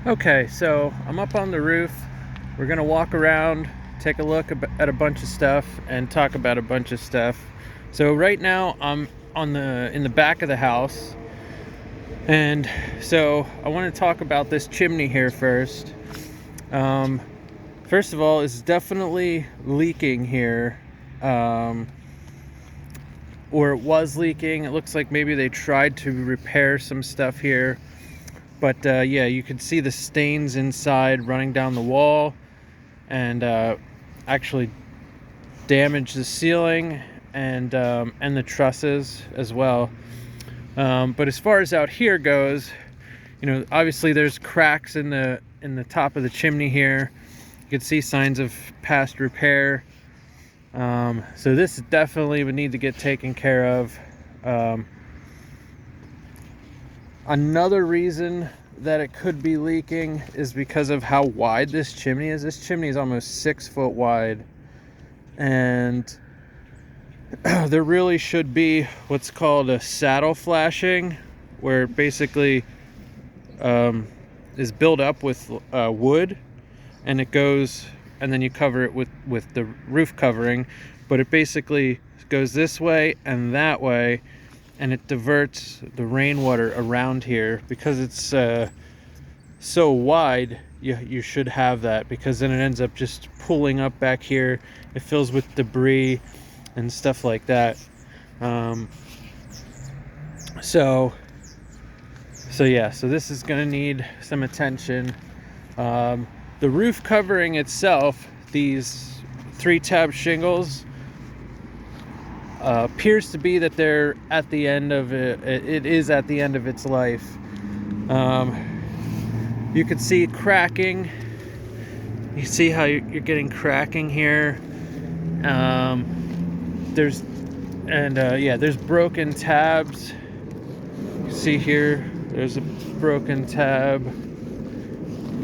Okay, so I'm up on the roof. We're gonna walk around, take a look at a bunch of stuff, and talk about a bunch of stuff. So right now I'm in the back of the house, and so I want to talk about this chimney here first. Um, First of all, it's definitely leaking here, or it was leaking. It looks like maybe they tried to repair some stuff here. But yeah, you can see the stains inside running down the wall, and actually damaged the ceiling and the trusses as well. But as far as out here goes, you know, obviously there's cracks in the top of the chimney here. You can see signs of past repair. So this definitely would need to get taken care of. Another reason that it could be leaking is because of how wide this chimney is. This chimney is almost 6 foot wide, and there really should be what's called a saddle flashing, where it basically is built up with wood, and it goes, and then you cover it with the roof covering, but it basically goes this way and that way, and it diverts the rainwater around here. Because it's so wide, you should have that, because then it ends up just pulling up back here. It fills with debris and stuff like that. So yeah, so this is going to need some attention. The roof covering itself, these 3-tab shingles, appears to be that they're at the end of it. It is at the end of its life. You can see cracking. You see how you're getting cracking here. There's broken tabs. You see here, there's a broken tab.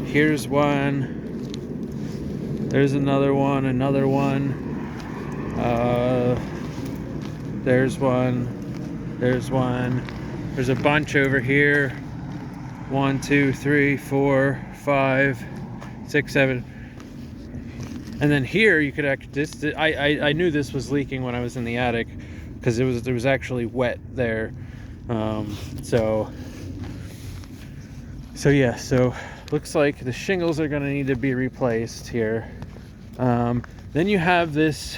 Here's one. There's another one. There's one. There's a bunch over here. 1, 2, 3, 4, 5, 6, 7. And then here you could actually, I knew this was leaking when I was in the attic, because there was actually wet there. So yeah, so looks like the shingles are going to need to be replaced here. Then you have this,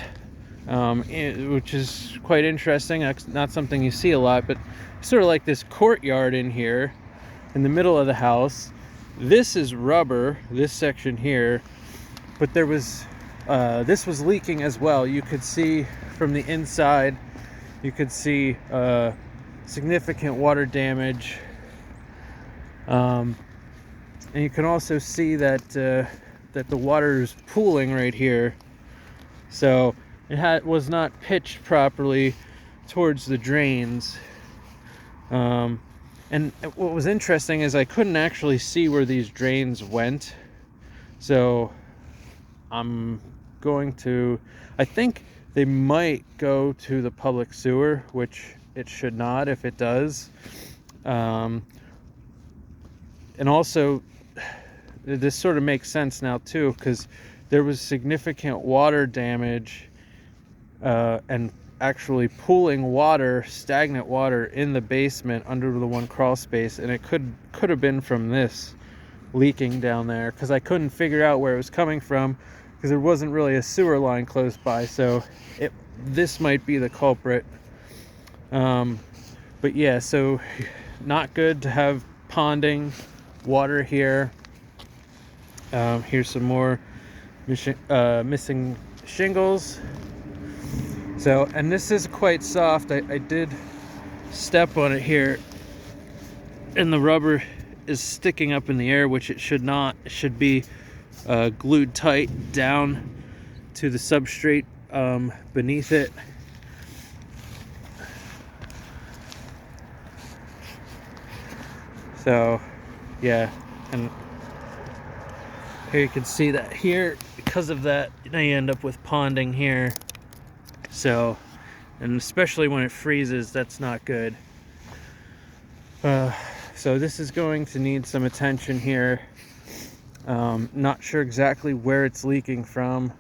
which is quite interesting. That's not something you see a lot, but sort of like this courtyard in here in the middle of the house. This is rubber, this section here, but there was this was leaking as well. You could see from the inside, you could see significant water damage, and you can also see that that the water is pooling right here. So it was not pitched properly towards the drains. And what was interesting is I couldn't actually see where these drains went. So I think they might go to the public sewer, which it should not if it does. And also, this sort of makes sense now too, because there was significant water damage and actually pooling water, stagnant water, in the basement under the one crawl space, and it could have been from this leaking down there, because I couldn't figure out where it was coming from, because there wasn't really a sewer line close by. So this might be the culprit. But yeah, so not good to have ponding water here. Here's some more missing shingles. So, and this is quite soft. I did step on it here, and the rubber is sticking up in the air, which it should not. It should be glued tight down to the substrate beneath it. So yeah, and here you can see that here, because of that, now you end up with ponding here. So, and especially when it freezes, that's not good. So this is going to need some attention here. Not sure exactly where it's leaking from.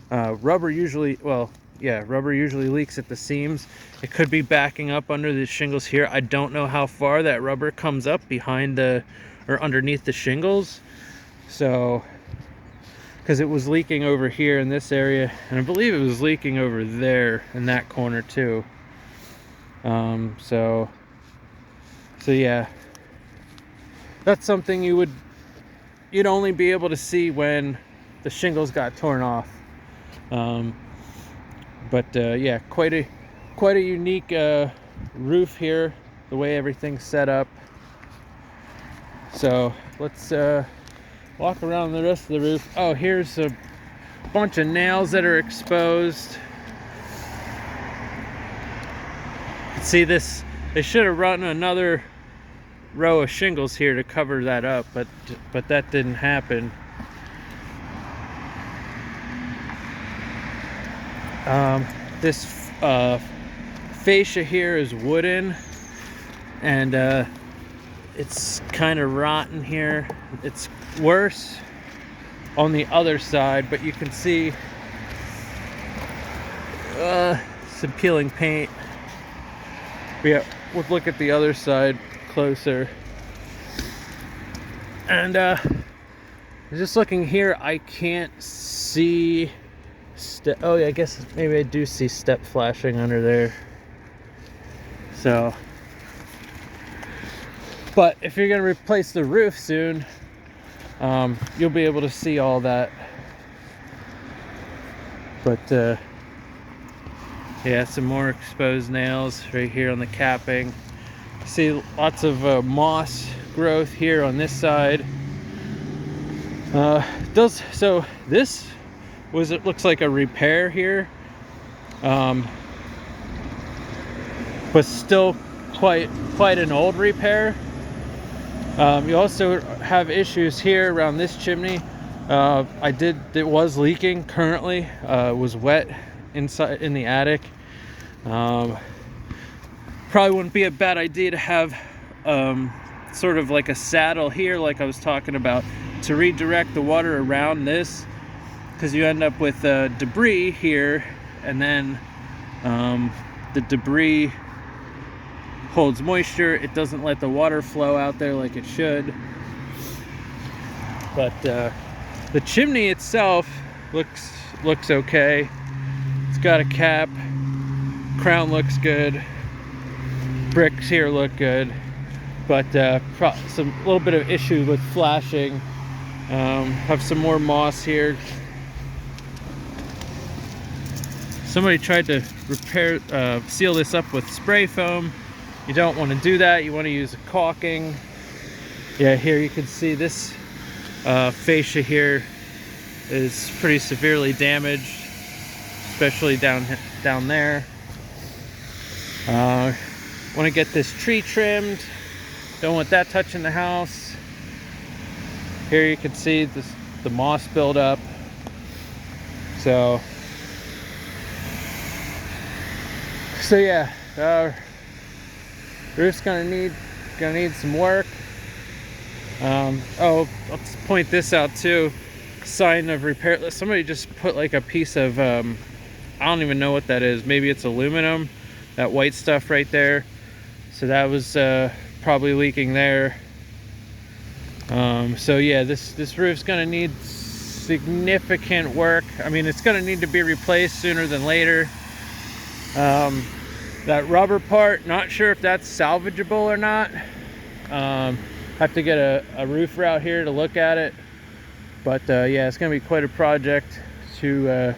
Rubber usually, well, yeah, rubber usually leaks at the seams. It could be backing up under the shingles here. I don't know how far that rubber comes up behind the, or underneath the shingles. So, because it was leaking over here in this area, and I believe it was leaking over there in that corner too. So yeah, that's something you'd only be able to see when the shingles got torn off. Yeah, quite a unique roof here, the way everything's set up. So let's walk around the rest of the roof. Oh, here's a bunch of nails that are exposed. See this, they should have run another row of shingles here to cover that up, but that didn't happen. This fascia here is wooden, and it's kind of rotten here. It's worse on the other side, but you can see some peeling paint. Yeah, we'll look at the other side closer. And just looking here, I can't see oh yeah, I guess maybe I do see step flashing under there. So, but if you're gonna replace the roof soon, you'll be able to see all that. But yeah, some more exposed nails right here on the capping. See lots of moss growth here on this side. So this was, it looks like a repair here, but still quite an old repair. You also have issues here around this chimney. It was leaking currently. It was wet inside in the attic. Probably wouldn't be a bad idea to have sort of like a saddle here, like I was talking about, to redirect the water around this, because you end up with debris here, and then the debris holds moisture. It doesn't let the water flow out there like it should. But the chimney itself looks okay. It's got a cap. Crown looks good. Bricks here look good, but some little bit of issue with flashing. Have some more moss here. Somebody tried to repair, seal this up with spray foam. You don't want to do that. You want to use caulking. Yeah, here you can see this fascia here is pretty severely damaged, especially down there. Want to get this tree trimmed. Don't want that touching the house. Here you can see the moss build up. So yeah, roof's gonna need some work. Oh, let's point this out too. Sign of repair. Somebody just put like a piece of I don't even know what that is. Maybe it's aluminum. That white stuff right there. So that was probably leaking there. So yeah, this roof's gonna need significant work. I mean, it's gonna need to be replaced sooner than later. That rubber part, not sure if that's salvageable or not. Have to get a roofer out here to look at it. But yeah, it's gonna be quite a project to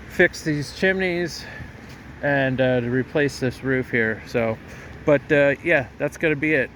fix these chimneys and to replace this roof here. So, but yeah, that's gonna be it.